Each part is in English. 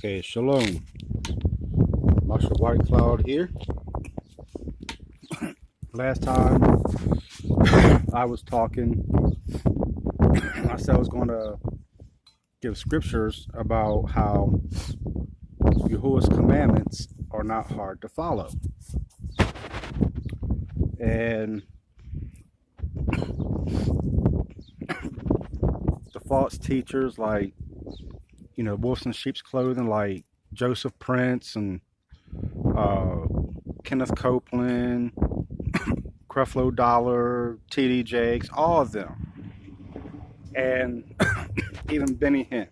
Okay, shalom. Marshall White Cloud here. Last time I was talking, I said I was going to give scriptures about how YaHUaH's commandments are not hard to follow. And the false teachers like, wolves in sheep's clothing, like Joseph Prince and Kenneth Copeland, Creflo Dollar, T.D. Jakes, all of them. And even Benny Hinn.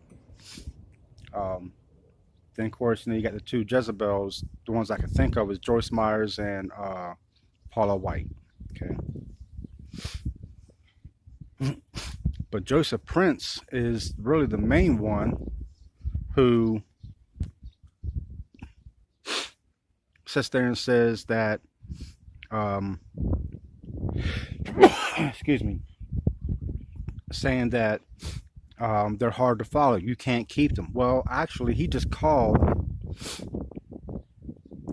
Then, of course, you got the two Jezebels. The ones I can think of is Joyce Myers and Paula White. Okay. But Joseph Prince is really the main one who sits there and says that, excuse me, saying that they're hard to follow. You can't keep them. Well, actually, he just called,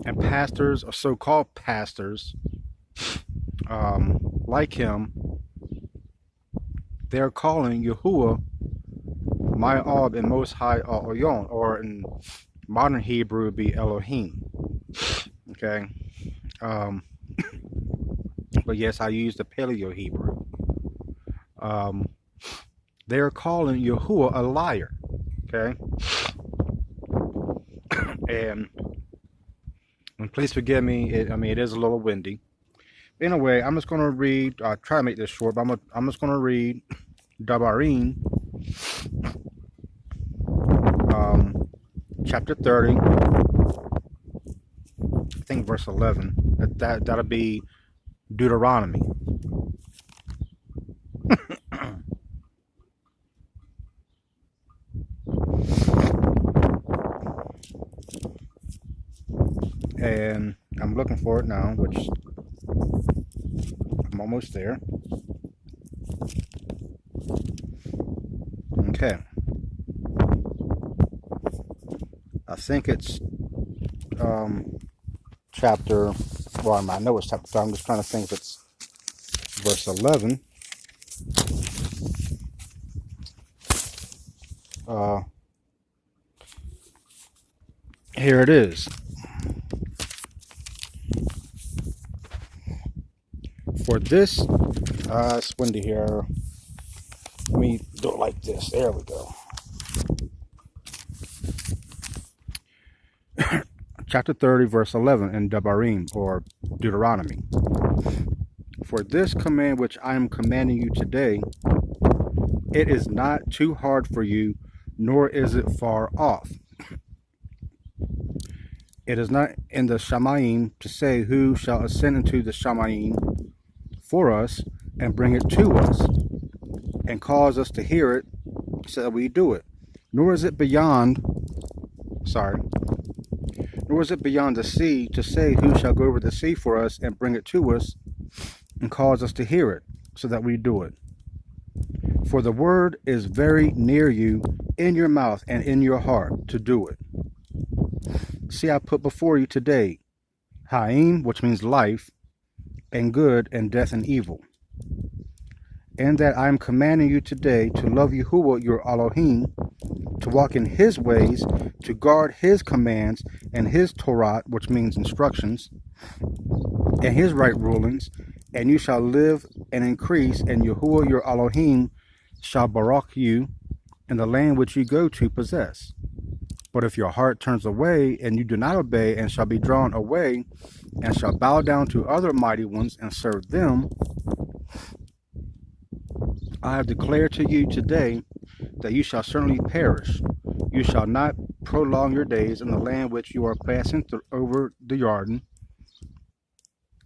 and pastors or so-called pastors like him, they're calling YaHUaH my Ab and Most High Oyon, or in modern Hebrew would be Elohim. Okay. But yes, I use the Paleo Hebrew. They're calling YaHUaH a liar. Okay. And please forgive me. It is a little windy. Anyway, I'm just going to read. I'll try to make this short, but I'm just going to read Devarim, chapter 30. I think verse 11. That'll be Deuteronomy. And I'm looking for it now, which I'm almost there. Okay. I think it's chapter, well, I know it's chapter 5. I'm just trying to think if it's verse 11. Here it is. For this, it's windy here. Let me do it like this. There we go. Chapter 30, verse 11 in Devarim, or Deuteronomy. For this command which I am commanding you today, it is not too hard for you, nor is it far off. It is not in the Shamayim to say who shall ascend into the Shamayim for us and bring it to us and cause us to hear it so that we do it. Nor is it beyond the sea to say who shall go over the sea for us and bring it to us and cause us to hear it so that we do it. For the word is very near you, in your mouth and in your heart, to do it. See, I put before you today Haim, which means life, and good, and death and evil. And that I am commanding you today to love YaHUaH your Elohim, to walk in his ways, to guard his commands and his Torah, which means instructions, and his right rulings, and you shall live and increase, and YaHUaH your Elohim shall barak you in the land which you go to possess. But if your heart turns away, and you do not obey, and shall be drawn away, and shall bow down to other mighty ones and serve them, I have declared to you today that you shall certainly perish. You shall not prolong your days in the land which you are passing over the Jordan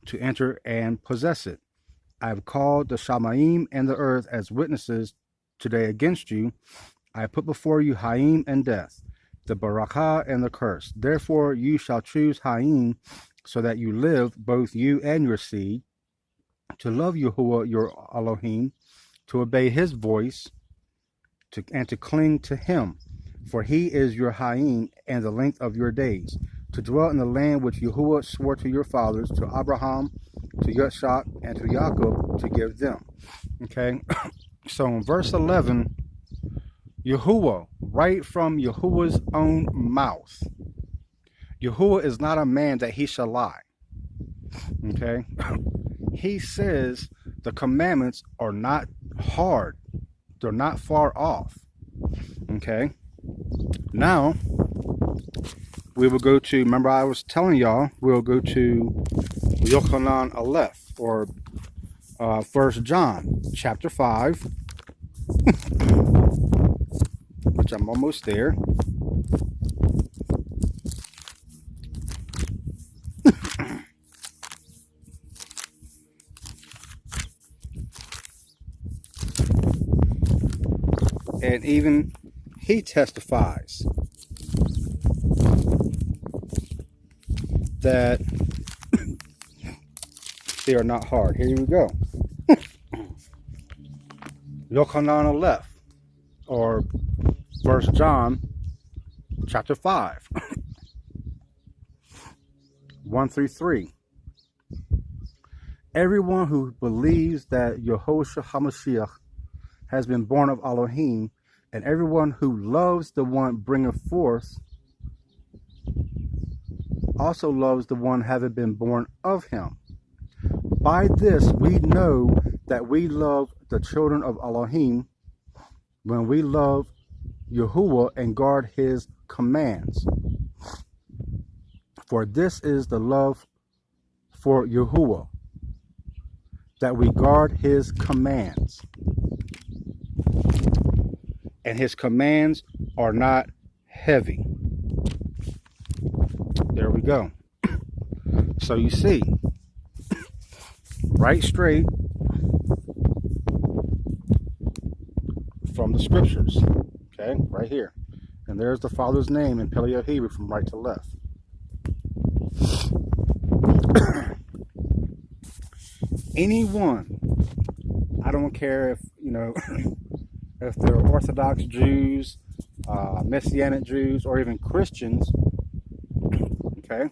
to enter and possess it. I have called the Shamayim and the earth as witnesses today against you. I have put before you Haim and death, the barakah and the curse. Therefore you shall choose Haim, so that you live, both you and your seed, to love YaHUaH your Elohim, to obey his voice, and to cling to him. For he is your Haim and the length of your days, to dwell in the land which Yahuwah swore to your fathers, to Abraham, to Yisaac, and to Jacob, to give them. Okay, so in verse 11, Yahuwah, right from Yahuwah's own mouth. Yahuwah is not a man that he shall lie. Okay, he says the commandments are not hard. They're not far off. Okay, now we will go to, remember I was telling y'all, we'll go to Yochanan Aleph, or 1 John chapter 5, which I'm almost there. And even he testifies that they are not hard. Here we go. Yochanan Aleph, or 1 John chapter 5, 1 through 3. Everyone who believes that Yeshuas HaMashiach has been born of Elohim, and everyone who loves the one bringeth forth also loves the one having been born of him. By this we know that we love the children of Elohim, when we love Yahuwah and guard his commands. For this is the love for Yahuwah, that we guard his commands. And his commands are not heavy. There we go. So you see, right straight from the scriptures. Okay, right here. And there's the Father's name in Paleo Hebrew from right to left. Anyone, I don't care if, if they're Orthodox Jews, Messianic Jews, or even Christians, okay?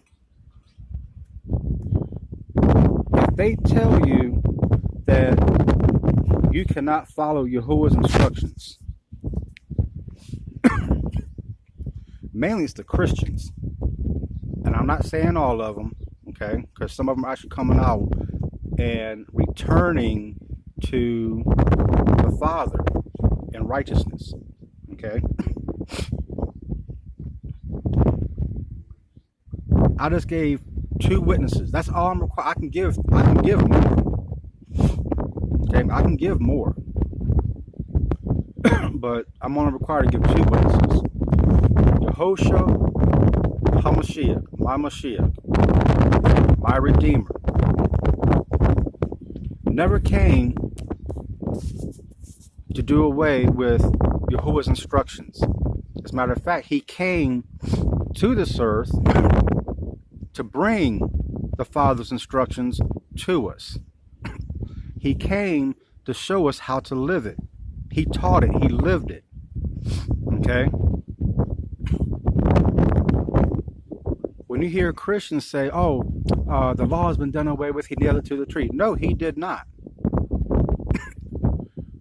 If they tell you that you cannot follow Yahuwah's instructions, mainly it's the Christians, and I'm not saying all of them, okay? Because some of them are actually coming out and returning to the Father in righteousness. Okay, I just gave 2 witnesses. That's all I'm required. I can give more. Okay, I can give more, but I'm only required to give 2 witnesses. Yeshuas HaMashiach, my Mashiach, my Redeemer, never came to do away with Yahuwah's instructions. As a matter of fact, he came to this earth to bring the Father's instructions to us. He came to show us how to live it. He taught it. He lived it. Okay? When you hear Christians say, oh, the law has been done away with, he nailed it to the tree. No, he did not.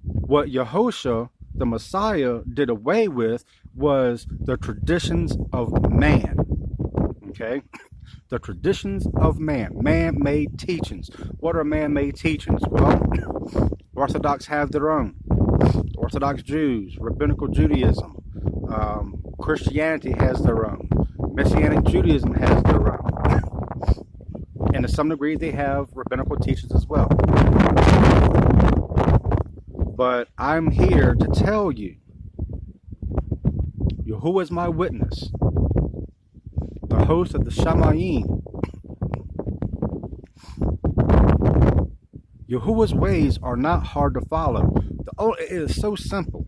What Yahushua, the Messiah, did away with was the traditions of man. Okay? The traditions of man. Man-made teachings. What are man-made teachings? Well, Orthodox have their own. Orthodox Jews, Rabbinical Judaism, Christianity has their own. Messianic Judaism has their own. And to some degree, they have rabbinical teachings as well. But I'm here to tell you, Yahuwah is my witness, the host of the Shamayim. Yahuwah's ways are not hard to follow. It is so simple.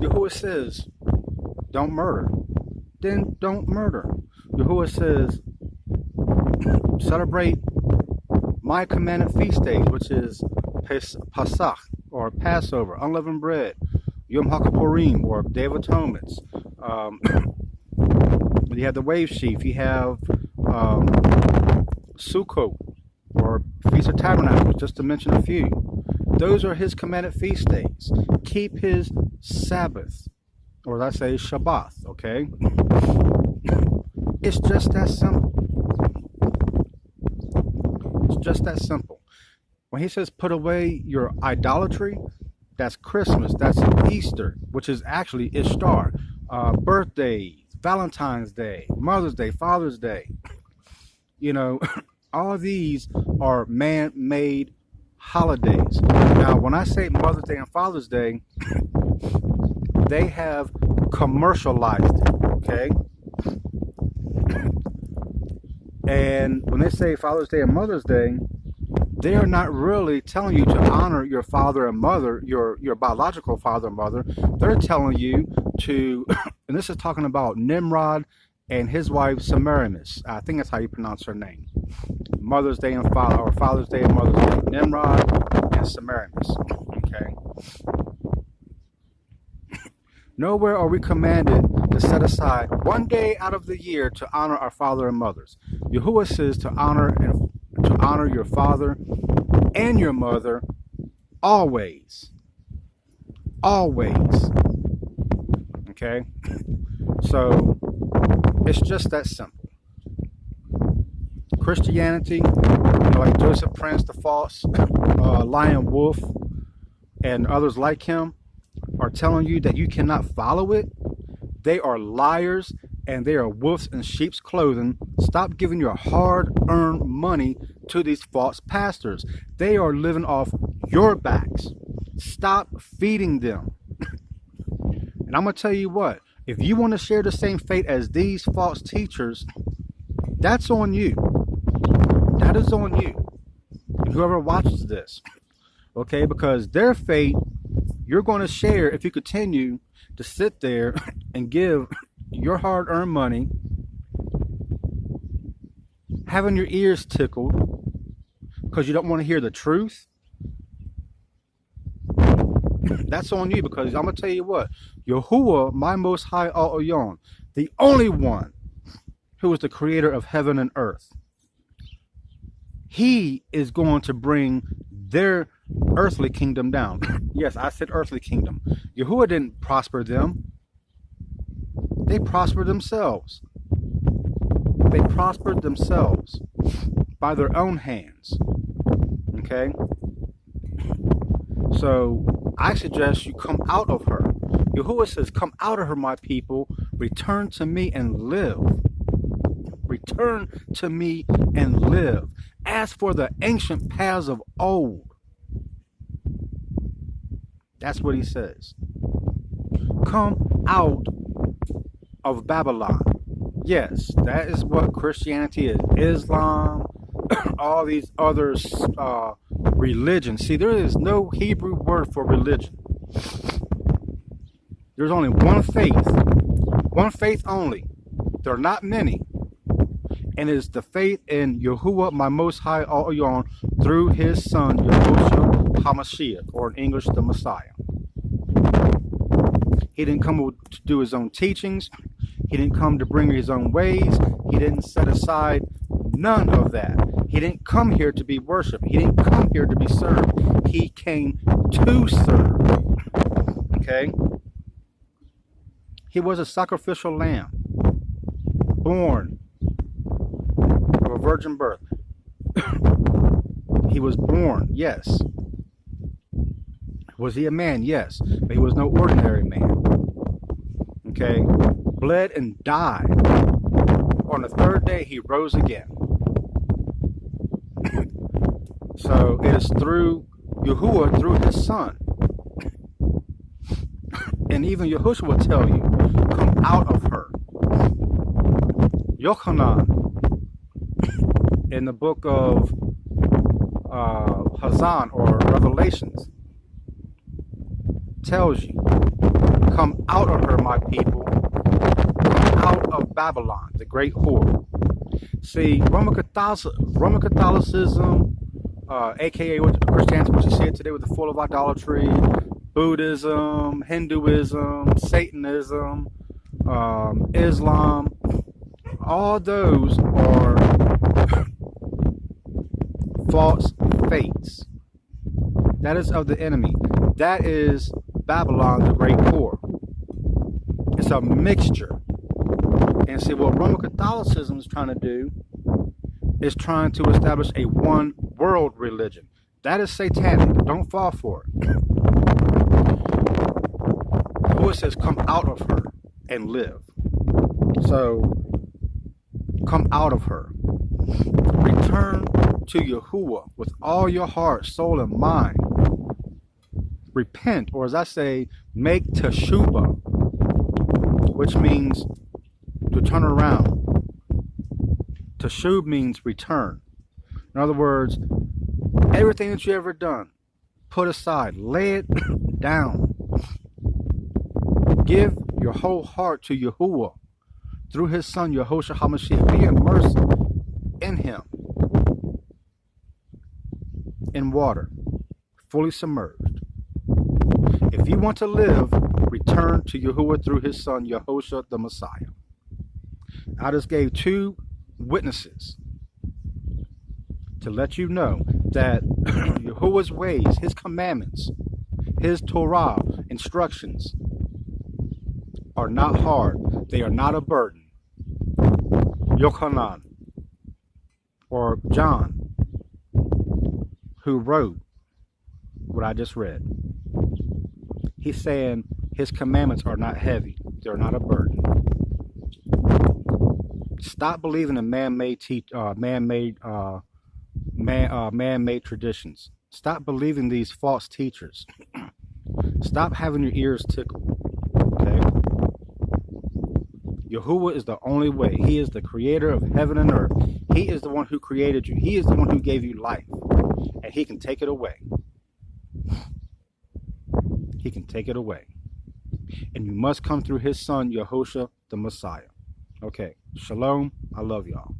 Yahuwah says, don't murder. Then don't murder. Yahuwah says, celebrate my commanded feast days, which is Pesach, or Passover, unleavened bread, Yom HaKippurim, or Day of Atonements. You have the wave sheaf. You have Sukkot, or Feast of Tabernacles, just to mention a few. Those are his commanded feast days. Keep his Sabbath, or as I say, Shabbat, okay? It's just that simple. It's just that simple. When he says put away your idolatry, that's Christmas, that's Easter, which is actually Ishtar, birthdays, Valentine's Day, Mother's Day, Father's Day. You know, all of these are man-made holidays. Now, when I say Mother's Day and Father's Day, they have commercialized it, okay? And when they say Father's Day and Mother's Day, they are not really telling you to honor your father and mother, your biological father and mother. They're telling you to, and this is talking about Nimrod and his wife Semiramis. I think that's how you pronounce her name. Mother's Day and Father, or Father's Day and Mother's Day. Nimrod and Semiramis. Okay. Nowhere are we commanded to set aside one day out of the year to honor our father and mothers. YaHUaH says to honor your father and your mother always. Always. Okay? So, it's just that simple. Christianity, like Joseph Prince, the false lion wolf, and others like him, are telling you that you cannot follow it. They are liars, and they are wolves in sheep's clothing. Stop giving your hard-earned money to these false pastors. They are living off your backs. Stop feeding them. And I'm going to tell you what, if you want to share the same fate as these false teachers, that's on you. That is on you. And whoever watches this, okay, because their fate, you're going to share if you continue to sit there and give your hard-earned money, having your ears tickled because you don't want to hear the truth. That's on you, because I'm going to tell you what, YaHUaH, my most high YaHUaH's, the only one who is the creator of heaven and earth, he is going to bring their earthly kingdom down. Yes, I said earthly kingdom. YaHUaH didn't prosper them. They prospered themselves. They prospered themselves by their own hands. Okay? So, I suggest you come out of her. YaHUaH says, come out of her, my people. Return to me and live. Return to me and live. As for the ancient paths of old. That's what he says. Come out of Babylon. Yes, that is what Christianity is. Islam, all these other religions. See, there is no Hebrew word for religion. There's only one faith only. There are not many. And it is the faith in YaHUaH, my most high YaHUaH, through his son, Yeshuas HaMashiach, or in English, the Messiah. He didn't come to do his own teachings. He didn't come to bring his own ways. He didn't set aside none of that. He didn't come here to be worshipped. He didn't come here to be served. He came to serve. Okay? He was a sacrificial lamb, born of a virgin birth. He was born, yes. Was he a man? Yes. But he was no ordinary man. Okay? Bled and died. On the third day, he rose again. So it is through YaHUaH, through his son. And even Yahushua will tell you, come out of her. Yochanan, in the book of Hazan, or Revelations, tells you, come out of her, my people. Come out of Babylon, the great whore. See, Roman Catholicism, aka Christianity, which you see it today with the full of idolatry, Buddhism, Hinduism, Satanism, Islam, all those are false faiths. That is of the enemy. That is Babylon, the great whore. It's a mixture. And see, what Roman Catholicism is trying to do is trying to establish a one world religion. That is satanic. Don't fall for it. Yahuwah says, come out of her and live. So, come out of her. Return to Yahuwah with all your heart, soul, and mind. Repent, or as I say, make teshuvah, which means to turn around. Teshuv means return. In other words, everything that you ever done, put aside, lay it down. Give your whole heart to Yahuwah through his son, Yeshuas HaMashiach. Be immersed in him, in water, fully submerged. If you want to live, return to Yahuwah through his son, Yahusha the Messiah. I just gave two witnesses to let you know that Yahuwah's ways, his commandments, his Torah instructions are not hard. They are not a burden. Yochanan, or John, who wrote what I just read, he's saying his commandments are not heavy. They're not a burden. Stop believing in man-made man-made traditions. Stop believing these false teachers. Stop having your ears tickled. Okay? Yahuwah is the only way. He is the creator of heaven and earth. He is the one who created you. He is the one who gave you life. And he can take it away. He can take it away. And you must come through his son, Yahusha the Messiah. Okay. Shalom. I love y'all.